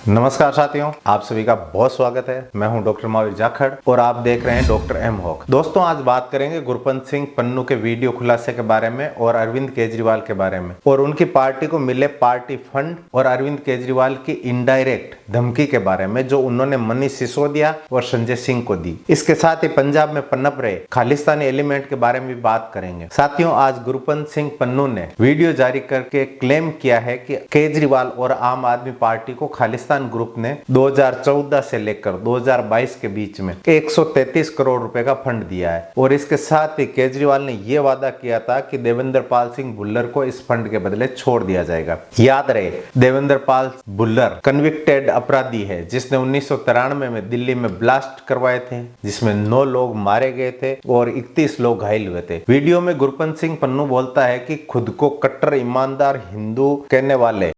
नमस्कार साथियों, आप सभी का बहुत स्वागत है। मैं हूं डॉक्टर महावीर जाखड़ और आप देख रहे हैं डॉक्टर एम हॉक। दोस्तों, आज बात करेंगे गुरपंत सिंह पन्नू के वीडियो खुलासे के बारे में और अरविंद केजरीवाल के बारे में और उनकी पार्टी को मिले पार्टी फंड और अरविंद केजरीवाल की इनडायरेक्ट धमकी के बारे में जो उन्होंने मनीष सिसोदिया और संजय सिंह को दी। इसके साथ ही पंजाब में पनप रहे खालिस्तानी एलिमेंट के बारे में भी बात करेंगे। साथियों, आज गुरपंत सिंह पन्नू ने वीडियो जारी करके क्लेम किया है कि केजरीवाल और आम आदमी पार्टी को खालिस्तान ग्रुप ने 2014 से लेकर 2022 के बीच में 133 करोड़ रुपए का फंड दिया है और इसके साथ ही केजरीवाल ने यह वादा किया था कि देवेंद्र पाल सिंह भुल्लर को इस फंड के बदले छोड़ दिया जाएगा। याद रहे, देवेंद्र पाल भुल्लर कन्विक्टेड अपराधी है जिसने 1993 में दिल्ली में ब्लास्ट करवाए थे जिसमें 9 लोग मारे गए थे और 31 लोग घायल हुए थे। वीडियो में गुरपंत सिंह पन्नू बोलता है कि खुद को कट्टर ईमानदार हिंदू कहने वाले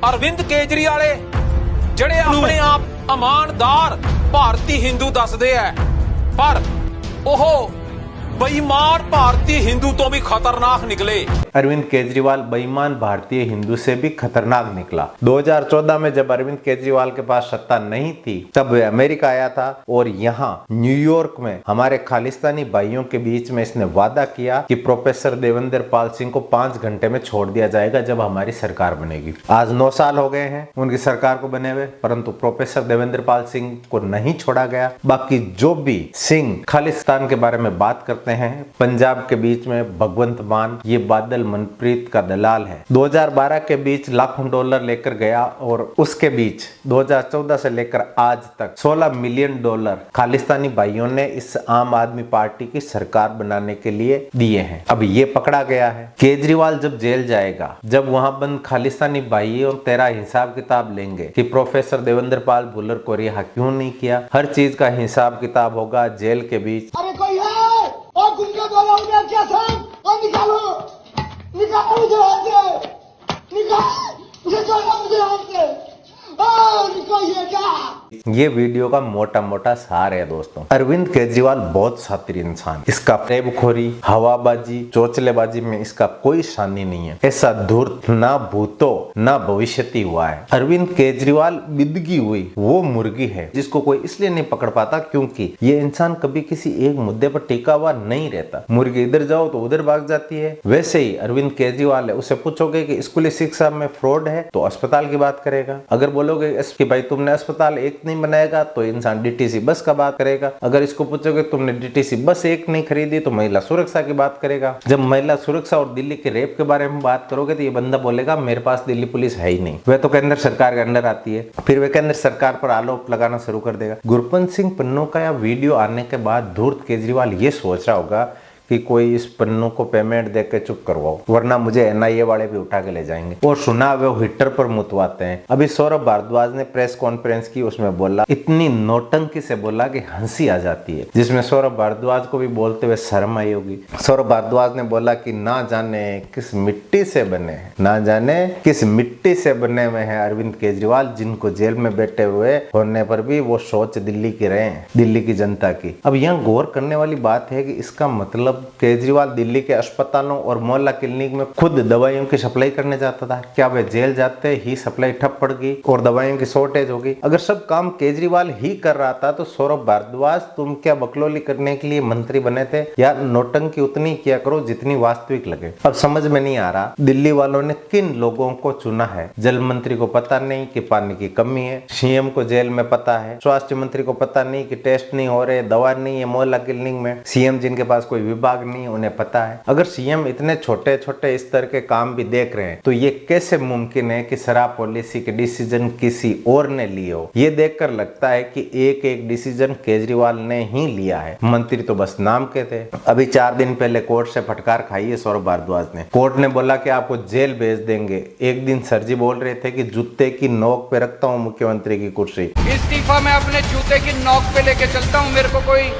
अरविंद केजरीवाल ਜਿਹੜੇ ਆਪਣੇ ਆਪ ਇਮਾਨਦਾਰ ਭਾਰਤੀ ਹਿੰਦੂ ਦੱਸਦੇ ਆ ਪਰ ਉਹ बेईमान भारतीय हिंदू तो भी खतरनाक निकले। अरविंद केजरीवाल बेईमान भारतीय हिंदू से भी खतरनाक निकला। 2014 में जब अरविंद केजरीवाल के पास सत्ता नहीं थी तब वह अमेरिका आया था और यहाँ न्यूयॉर्क में हमारे खालिस्तानी भाइयों के बीच में इसने वादा किया कि प्रोफेसर देवेंद्र पाल सिंह को 5 घंटे में छोड़ दिया जाएगा जब हमारी सरकार बनेगी। आज 9 साल हो गए हैं उनकी सरकार को बने हुए, परंतु प्रोफेसर देवेंद्र पाल सिंह को नहीं छोड़ा गया। बाकी जो भी सिंह खालिस्तान के बारे में बात करते हैं, पंजाब के बीच में भगवंत मान ये बादल मनप्रीत का दलाल है। 2012 के बीच लाखों डॉलर लेकर गया और उसके बीच 2014 से लेकर आज तक 16 मिलियन डॉलर खालिस्तानी भाइयों ने इस आम आदमी पार्टी की सरकार बनाने के लिए दिए हैं। अब ये पकड़ा गया है। केजरीवाल जब जेल जाएगा, जब वहां बंद खालिस्तानी भाइयों तेरा हिसाब किताब लेंगे कि प्रोफेसर देवेंद्र पाल भुल्लर को रिहा क्यों नहीं किया। हर चीज का हिसाब किताब होगा जेल के बीच। अरे कोई है और गुंडा बोला उन्हें क्या साहब और निकालो मुझे यहाँ से मुझे छोड़ो मुझे यहाँ से निकालिए क्या। ये वीडियो का मोटा मोटा सार है दोस्तों। अरविंद केजरीवाल बहुत शातिर इंसान, इसका प्रेमखोरी, हवाबाजी, चोचलेबाजी में इसका कोई शानी नहीं है। ऐसा धूर्त ना भूतो ना भविष्यति हुआ है। अरविंद केजरीवाल बिदगी हुई वो मुर्गी है जिसको कोई इसलिए नहीं पकड़ पाता क्योंकि ये इंसान कभी किसी एक मुद्दे पर टिका हुआ नहीं रहता। मुर्गी इधर जाओ तो उधर भाग जाती है। वैसे ही अरविंद केजरीवाल है, उसे पूछोगे कि स्कूली शिक्षा में फ्रॉड है तो अस्पताल की बात करेगा। अगर बोलोगे कि भाई तुमने अस्पताल एक नहीं बनाएगा तो इंसान डीटीसी बस का बात करेगा। अगर इसको पूछोगे तुमने डीटीसी बस एक नहीं खरीदी तो महिला सुरक्षा की बात करेगा। जब महिला सुरक्षा और दिल्ली के रेप के बारे में बात करोगे तो ये बंदा बोलेगा मेरे पास दिल्ली पुलिस है ही नहीं, वह तो केंद्र सरकार के अंडर आती है। फिर वह केंद्र सरकार पर आरोप लगाना शुरू कर देगा। गुरपंत सिंह पन्नू का यह वीडियो आने के बाद धूर्त केजरीवाल ये सोच रहा होगा कि कोई इस पन्नू को पेमेंट देकर चुप करवाओ वरना मुझे एनआईए वाले भी उठा के ले जाएंगे और सुना वो हिटर पर मुतवाते हैं। अभी सौरभ भारद्वाज ने प्रेस कॉन्फ्रेंस की, उसमें बोला, इतनी नौटंकी से बोला कि हंसी आ जाती है, जिसमें सौरभ भारद्वाज को भी बोलते हुए शर्म आई होगी। सौरभ भारद्वाज ने बोला कि ना जाने किस मिट्टी से बने हैं, ना जाने किस मिट्टी से बने हुए हैं अरविंद केजरीवाल, जिनको जेल में बैठे हुए होने पर भी वो सोच दिल्ली की रहे हैं, दिल्ली की जनता की। अब यहाँ गौर करने वाली बात है कि इसका मतलब केजरीवाल दिल्ली के अस्पतालों और मोहल्ला क्लिनिक में खुद दवाइयों की सप्लाई करने जाता था। क्या वे जेल जाते ही सप्लाई ठप पड़ गई और दवाइयों की शॉर्टेज हो गई? अगर सब काम केजरीवाल ही कर रहा था तो सौरभ भारद्वाज तुम क्या बकलोली करने के लिए मंत्री बने थे? यार नौटंकी उतनी किया करो जितनी वास्तविक लगे। अब समझ में नहीं आ रहा दिल्ली वालों ने किन लोगों को चुना है। जल मंत्री को पता नहीं कि पानी की कमी है, सीएम को जेल में पता है, स्वास्थ्य मंत्री को पता नहीं कि टेस्ट नहीं हो रहे, दवा नहीं है मोहल्ला क्लिनिक में, सीएम जिनके पास कोई विभाग नहीं उन्हें पता है। अगर सीएम इतने छोटे छोटे स्तर के काम भी देख रहे हैं तो ये कैसे मुमकिन है कि शराब पॉलिसी के डिसीजन किसी और ने लिए हो? ये देखकर लगता है कि एक एक डिसीजन केजरीवाल ने ही लिया है, मंत्री तो बस नाम के थे। अभी 4 दिन पहले कोर्ट से फटकार खाई है सौरभ भारद्वाज ने। कोर्ट ने बोला कि आपको जेल भेज देंगे। एक दिन सरजी बोल रहे थे कि जूते की नोक पे रखता हूँ मुख्यमंत्री की कुर्सी। इस्तीफा मैं अपने जूते की नोक पे लेके चलता हूँ, मेरे को कोई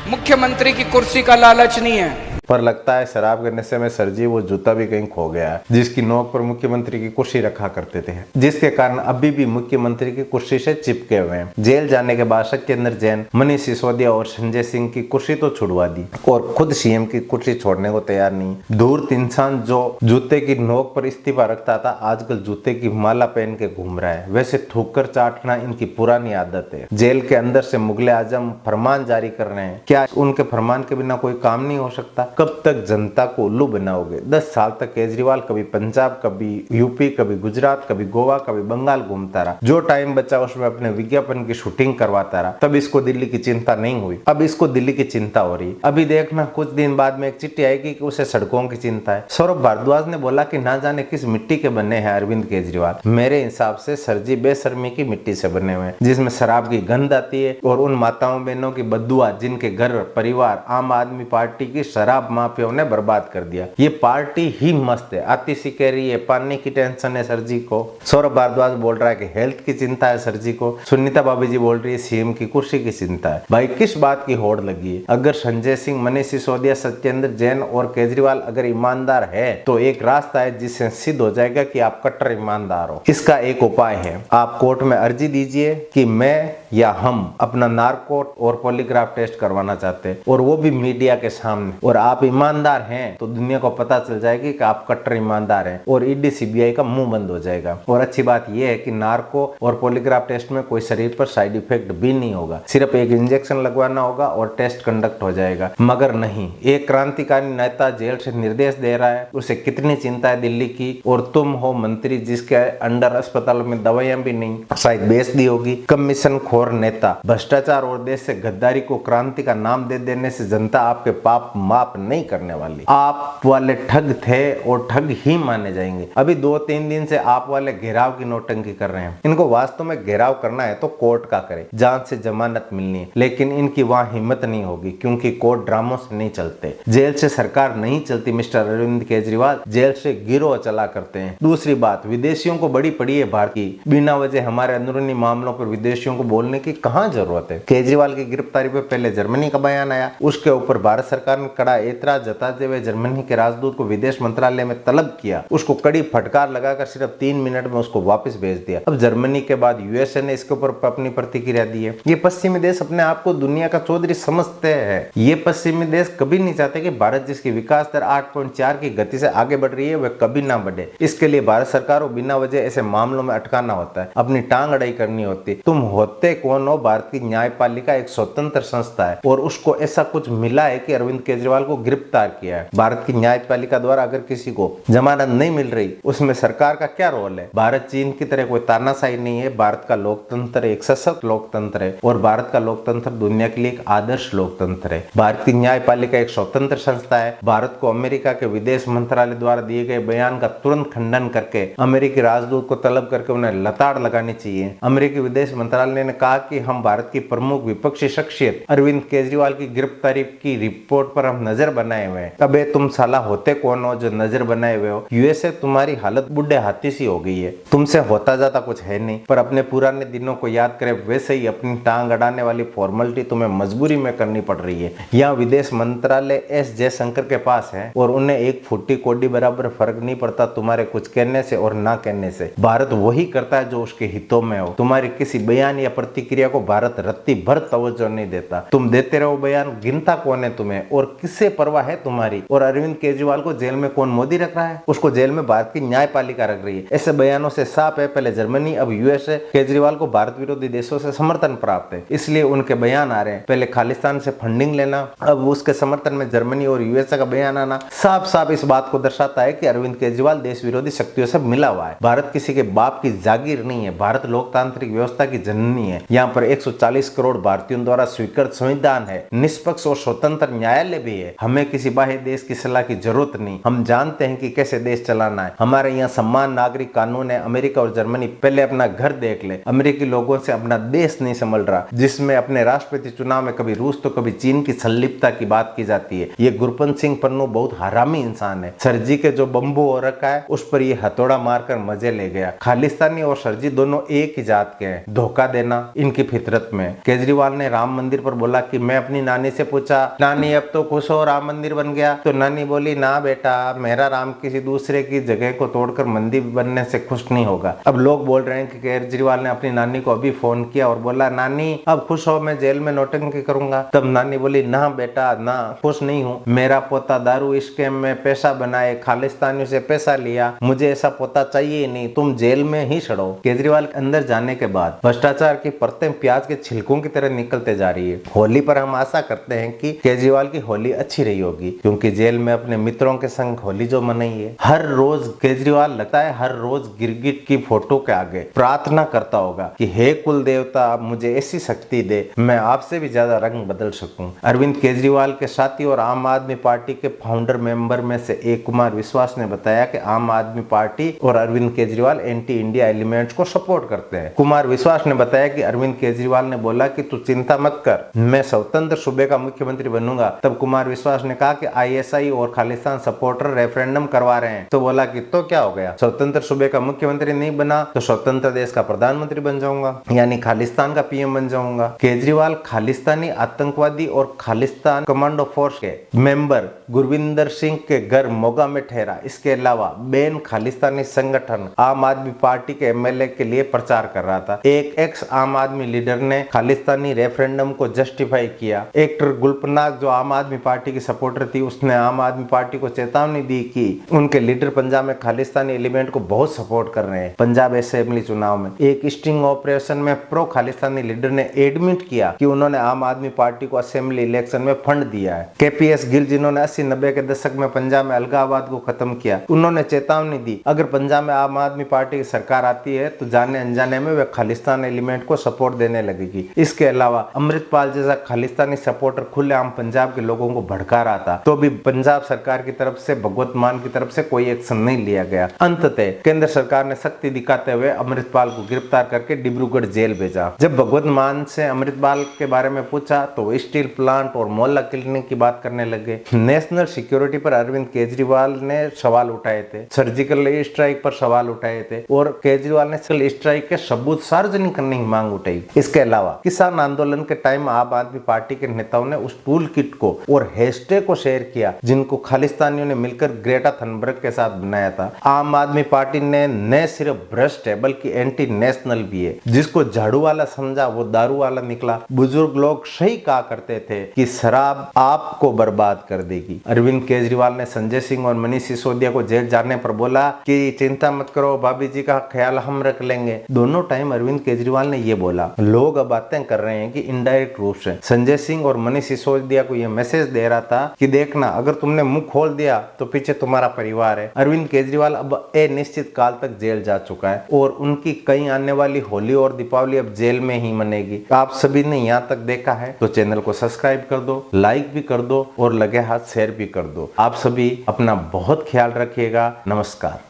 मुख्यमंत्री की कुर्सी का लालच नहीं है। पर लगता है शराब के नशे में सर जी वो जूता भी कहीं खो गया है जिसकी नोक पर मुख्यमंत्री की कुर्सी रखा करते थे, जिसके कारण अभी भी मुख्यमंत्री की कुर्सी से चिपके हुए हैं। जेल जाने के बाद सत्येंद्र जैन, मनीष सिसोदिया और संजय सिंह की कुर्सी तो छुड़वा दी और खुद सीएम की कुर्सी छोड़ने को तैयार नहीं। धूर्त इंसान जो जूते की नोक पर इस्तीफा रखता था आजकल जूते की माला पहन के घूम रहा है। वैसे ठोकर चाटना इनकी पुरानी आदत है। जेल के अंदर से मुगले आजम फरमान जारी कर रहे हैं, क्या उनके फरमान के बिना कोई काम नहीं हो सकता? कब तक जनता को उल्लू बनाओगे? 10 साल तक केजरीवाल कभी पंजाब, कभी यूपी, कभी गुजरात, कभी गोवा, कभी बंगाल घूमता रहा। जो टाइम बचा उसमें अपने विज्ञापन की शूटिंग करवाता रहा। तब इसको दिल्ली की चिंता नहीं हुई, अब इसको दिल्ली की चिंता हो रही। अभी देखना कुछ दिन बाद में एक चिट्ठी आएगी कि उसे सड़कों की चिंता है। सौरभ भारद्वाज ने बोला कि ना जाने किस मिट्टी के बने हैं अरविंद केजरीवाल। मेरे हिसाब से सर जी बेशर्मी की मिट्टी से बने हुए हैं जिसमें शराब की गंध आती है और उन माताओं बहनों की बद्दुआ जिनके घर परिवार आम आदमी पार्टी की शराब माफियाओं ने बर्बाद कर दिया। ये पार्टी ही मस्त है। आतिशी कह रही है पानी की टेंशन है सर जी को, सौरभ भारद्वाज बोल रहा है कि हेल्थ की चिंता है सर जी को, सुनीता बाबी जी बोल रही है सीएम की कुर्सी की चिंता है। भाई किस बात की होड़ लगी है? अगर संजय सिंह, मनीष सिसोदिया, सत्येंद्र जैन और केजरीवाल अगर ईमानदार है तो एक रास्ता है जिससे सिद्ध हो जाएगा कि आप कट्टर ईमानदार हो। इसका एक उपाय है, आप कोर्ट में अर्जी दीजिए कि मैं या हम अपना नार्को और पॉलीग्राफ टेस्ट करवाना चाहते हैं और वो भी मीडिया के सामने, और आप ईमानदार हैं तो दुनिया को पता चल जाएगी कि आप कट्टर ईमानदार हैं और ईडी सीबीआई का मुंह बंद हो जाएगा। और अच्छी बात यह है कि नार्को और पॉलीग्राफ टेस्ट में कोई शरीर पर साइड इफेक्ट भी नहीं होगा, सिर्फ एक इंजेक्शन लगवाना होगा और टेस्ट कंडक्ट हो जाएगा। मगर नहीं, एक क्रांतिकारी नेता जेल से निर्देश दे रहा है, उसे कितनी चिंता है दिल्ली की, और तुम हो मंत्री जिसके अंडर अस्पताल में दवाइयां भी नहीं, शायद बेच दी होगी। कमीशन खोर नेता, भ्रष्टाचार और देश से गद्दारी को क्रांति का नाम दे देने से जनता आपके पाप माफ नहीं करने वाली। आप वाले ठग थे और ठग ही माने जाएंगे। अभी 2-3 दिन से आप वाले घेराव की नौटंकी कर रहे हैं। इनको वास्तव में घेराव करना है तो कोर्ट का करे, जान से जमानत मिलनी है, लेकिन इनकी वहां हिम्मत नहीं होगी क्योंकि कोर्ट ड्रामों से नहीं चलते। जेल से सरकार नहीं चलती मिस्टर अरविंद केजरीवाल, जेल से गिरोह चला करते हैं। दूसरी बात, विदेशियों को बड़ी पड़ी है भारत की, बिना वजह हमारे अंदरूनी मामलों पर विदेशियों को बोलने की कहां जरूरत है। केजरीवाल की गिरफ्तारी पर पहले जर्मनी का बयान आया, उसके ऊपर भारत सरकार ने कड़ा एतराज जताते हुए जर्मनी के राजदूत को विदेश मंत्रालय में तलब किया, उसको कड़ी फटकार लगाकर सिर्फ 3 मिनट में उसको वापस भेज दिया। अब जर्मनी के बाद यूएसए ने इसके ऊपर अपनी प्रतिक्रिया दी है। ये पश्चिमी देश अपने आप को दुनिया का चौधरी समझते हैं। ये पश्चिमी देश कभी नहीं चाहते कि भारत जिसकी विकास दर 8.4 की गति से आगे बढ़ रही है वह कभी ना बढ़े। इसके लिए भारत सरकार को बिना वजह ऐसे मामलों में अटकाना होता है, अपनी टांग अड़ाई करनी होती। तुम होते कौन हो? भारत की न्यायपालिका एक स्वतंत्र संस्था है और उसको ऐसा कुछ मिला है कि अरविंद केजरीवाल को गिरफ्तार किया है। भारत की न्यायपालिका द्वारा अगर किसी को जमानत नहीं मिल रही उसमें सरकार का क्या रोल है? भारत चीन की तरह कोई तानाशाही नहीं है। भारत का लोकतंत्र एक सशक्त लोकतंत्र है और भारत का लोकतंत्र दुनिया के लिए एक आदर्श लोकतंत्र है। भारत की न्यायपालिका एक स्वतंत्र संस्था है। भारत को अमेरिका के विदेश मंत्रालय द्वारा दिए गए बयान का तुरंत खंडन करके अमेरिकी राजदूत को तलब करके उन्हें लताड़ लगानी चाहिए। अमेरिकी विदेश मंत्रालय ने कहा कि हम भारत की प्रमुख विपक्षी शख्सियत अरविंद केजरीवाल की गिरफ्तारी की रिपोर्ट पर हम नजर बनाए हुए हैं। अबे तुम साला होते कौन हो जो नजर बनाए हुए हो? यूएसए तुम्हारी हालत बुढ़े हाथी सी हो गई है, तुमसे होता जाता कुछ है नहीं। पर अपने पुराने दिनों को याद करे वैसे ही अपनी टांग अड़ाने वाली फॉर्मेलिटी तुम्हें मजबूरी में करनी पड़ रही है। यहाँ विदेश मंत्रालय एस जयशंकर के पास है और उन्हें एक फुट्टी कोडी बराबर फर्क नहीं पड़ता तुम्हारे कुछ कहने से और ना कहने से। भारत वही करता है जो उसके हितों में हो। तुम्हारी किसी बयान या प्रतिक्रिया को भारत रत्ती भर तवज्जो नहीं देता। तुम देते रहो बयान, गिनता कौन है तुम्हें और किससे परवाह है तुम्हारी? और अरविंद केजरीवाल को जेल में कौन मोदी रख रहा है? उसको जेल में भारत की न्यायपालिका रख रही है। ऐसे बयानों से साफ है पहले जर्मनी अब यूएसए केजरीवाल को भारत विरोधी देशों से समर्थन प्राप्त है, इसलिए उनके बयान आ रहे हैं। पहले खालिस्तान से फंडिंग लेना, अब उसके समर्थन में जर्मनी और यूएसए का बयान आना साफ साफ इस बात को दर्शाता है कि अरविंद केजरीवाल देश विरोधी शक्तियों से मिला हुआ है। भारत किसी के बाप की जागीर नहीं है, भारत लोकतांत्रिक व्यवस्था की जननी है। यहाँ पर 140 करोड़ भारतीयों द्वारा स्वीकृत संविधान है, निष्पक्ष और स्वतंत्र न्यायालय भी है। हमें किसी बाह्य देश की सलाह की जरूरत नहीं, हम जानते हैं कि कैसे देश चलाना है। हमारे यहाँ सम्मान नागरिक कानून है। अमेरिका और जर्मनी पहले अपना घर देख ले। अमेरिकी लोगों से अपना देश नहीं संभल रहा, जिसमें अपने राष्ट्रपति चुनाव में कभी रूस तो कभी चीन की संलिप्तता की बात की जाती है। ये गुरपंत सिंह पन्नू बहुत हरामी इंसान है। सरजी के जो बम्बू हो रखा है उस पर ये हथौड़ा मारकर मजे ले गया। खालिस्तानी और सरजी दोनों एक ही जात के हैं। धोखा देना, इनकी फितरत में। केजरीवाल ने राम मंदिर पर बोला कि मैं अपनी नानी से पूछा, नानी अब तो खुश हो, राम मंदिर बन गया? तो नानी बोली, ना बेटा, मेरा राम किसी दूसरे की जगह को तोड़कर मंदिर बनने से खुश नहीं होगा। अब लोग बोल रहे हैं कि केजरीवाल ने अपनी नानी को अभी फोन किया और बोला, नानी अब खुश हो, मैं जेल में नौटंकी करूंगा? तब नानी बोली, ना बेटा ना, खुश नहीं हूँ। मेरा पोता दारू स्कैम में पैसा बनाए, खालिस्तानियों से पैसा लिया, मुझे ऐसा पोता चाहिए ही नहीं, तुम जेल में ही सड़ो। केजरीवाल के अंदर जाने के बाद भ्रष्टाचार की परतें प्याज के छिलकों की तरह निकलते जा रही है। होली पर हम आशा करते हैं कि केजरीवाल की होली अच्छी रही होगी, क्योंकि जेल में अपने मित्रों के संग होली जो मनाई है। हर रोज केजरीवाल लगता है हर रोज गिरगिट की फोटो के आगे प्रार्थना करता होगा कि हे कुल देवता, मुझे ऐसी शक्ति दे, मैं आपसे भी ज्यादा रंग बदल सकूं। अरविंद केजरीवाल के साथी और आम आदमी पार्टी के फाउंडर मेंबर में से एक कुमार विश्वास ने बताया कि आम आदमी पार्टी और Arvind Kejriwal anti India elements को सपोर्ट करते हैं। कुमार विश्वास ने बताया कि अरविंद केजरीवाल ने बोला कि तू चिंता मत कर, मैं स्वतंत्र सूबे का मुख्यमंत्री बनूंगा। तब कुमार विश्वास ने कहा कि आईएसआई और खालिस्तान सपोर्टर रेफरेंडम करवा रहे हैं। तो बोला कि तो क्या हो गया, स्वतंत्र सूबे का मुख्यमंत्री नहीं बना तो स्वतंत्र देश का प्रधानमंत्री बन जाऊंगा, यानी खालिस्तान का पीएम बन जाऊंगा। केजरीवाल खालिस्तानी आतंकवादी और खालिस्तान कमांडो फोर्स के मेंबर गुरविंदर सिंह के घर मोगा में ठहरा। इसके अलावा बेन खालिस्तानी संगठन आम आदमी पार्टी के एमएलए के लिए प्रचार कर रहा था। एक एक्स आम आदमी लीडर ने खालिस्तानी रेफरेंडम को जस्टिफाई किया। एक्टर गुलपनाग जो आम आदमी पार्टी की सपोर्टर थी, उसने आम आदमी पार्टी को चेतावनी दी कि उनके लीडर पंजाब में खालिस्तानी एलिमेंट को बहुत सपोर्ट कर रहे हैं। पंजाब असेंबली चुनाव में एक स्टिंग ऑपरेशन में प्रो खालिस्तानी लीडर ने एडमिट किया कि उन्होंने आम आदमी पार्टी को असेंबली इलेक्शन में फंड दिया है। केपीएस गिल जिन्होंने 80-90 के दशक में पंजाब में अलगाववाद को खत्म किया, उन्होंने चेतावनी दी अगर पंजाब में आम आदमी पार्टी की सरकार आती है तो जाने अनजाने में वे खालिस्तान एलिमेंट को सपोर्ट देने लगेगी। इसके अलावा अमृतपाल जैसा खालिस्तानी सपोर्टर खुलेआम पंजाब के लोगों को भड़का रहा था, तो भी पंजाब सरकार की तरफ से भगवत मान की तरफ से कोई एक्शन नहीं लिया गया। अंततः केंद्र सरकार ने सख्ती दिखाते हुए अमृतपाल को गिरफ्तार करके डिब्रूगढ़ जेल भेजा। जब भगवत मान से अमृतपाल के बारे में पूछा तो वो स्टील प्लांट और मोहल्ला क्लिनिक की बात करने लगे। नेशनल सिक्योरिटी पर अरविंद केजरीवाल ने सवाल उठाए थे, सर्जिकल स्ट्राइक पर सवाल उठाए थे और केजरीवाल ने सर्जिकल स्ट्राइक के सबूत सार्वजनिक करने की मांग उठाई। इसके अलावा किसान आंदोलन के टाइम आम आदमी पार्टी के नेताओं ने उस टूल किट को और हैशटैग को शेयर किया जिनको खालिस्तानियों ने मिलकर ग्रेटा थनबर्ग के साथ बनाया था। आम आदमी पार्टी ने न सिर्फ भ्रष्ट है बल्कि एंटी नेशनल भी है। जिसको झाड़ू वाला समझा वो दारू वाला निकला। बुजुर्ग लोग सही कहा करते थे कि शराब आपको बर्बाद कर देगी। अरविंद केजरीवाल ने संजय सिंह और मनीष सिसोदिया को जेल जाने पर बोला कि चिंता मत करो, भाभी जी का ख्याल हम रख लेंगे। दोनों टाइम अरविंद केजरीवाल ने ये बोला। लोग अब बातें कर रहे हैं कि इनडायरेक्ट रूप से संजय सिंह और मनीष सिसोदिया को यह मैसेज दे रहा था कि देखना, अगर तुमने मुंह खोल दिया तो पीछे तुम्हारा परिवार है। अरविंद केजरीवाल अब अनिश्चित काल तक जेल जा चुका है और उनकी कई आने वाली होली और दीपावली अब जेल में ही मनेगी। आप सभी ने यहाँ तक देखा है तो चैनल को सब्सक्राइब कर दो, लाइक भी कर दो और लगे हाथ शेयर भी कर दो। आप सभी अपना बहुत ख्याल रखिएगा। नमस्कार।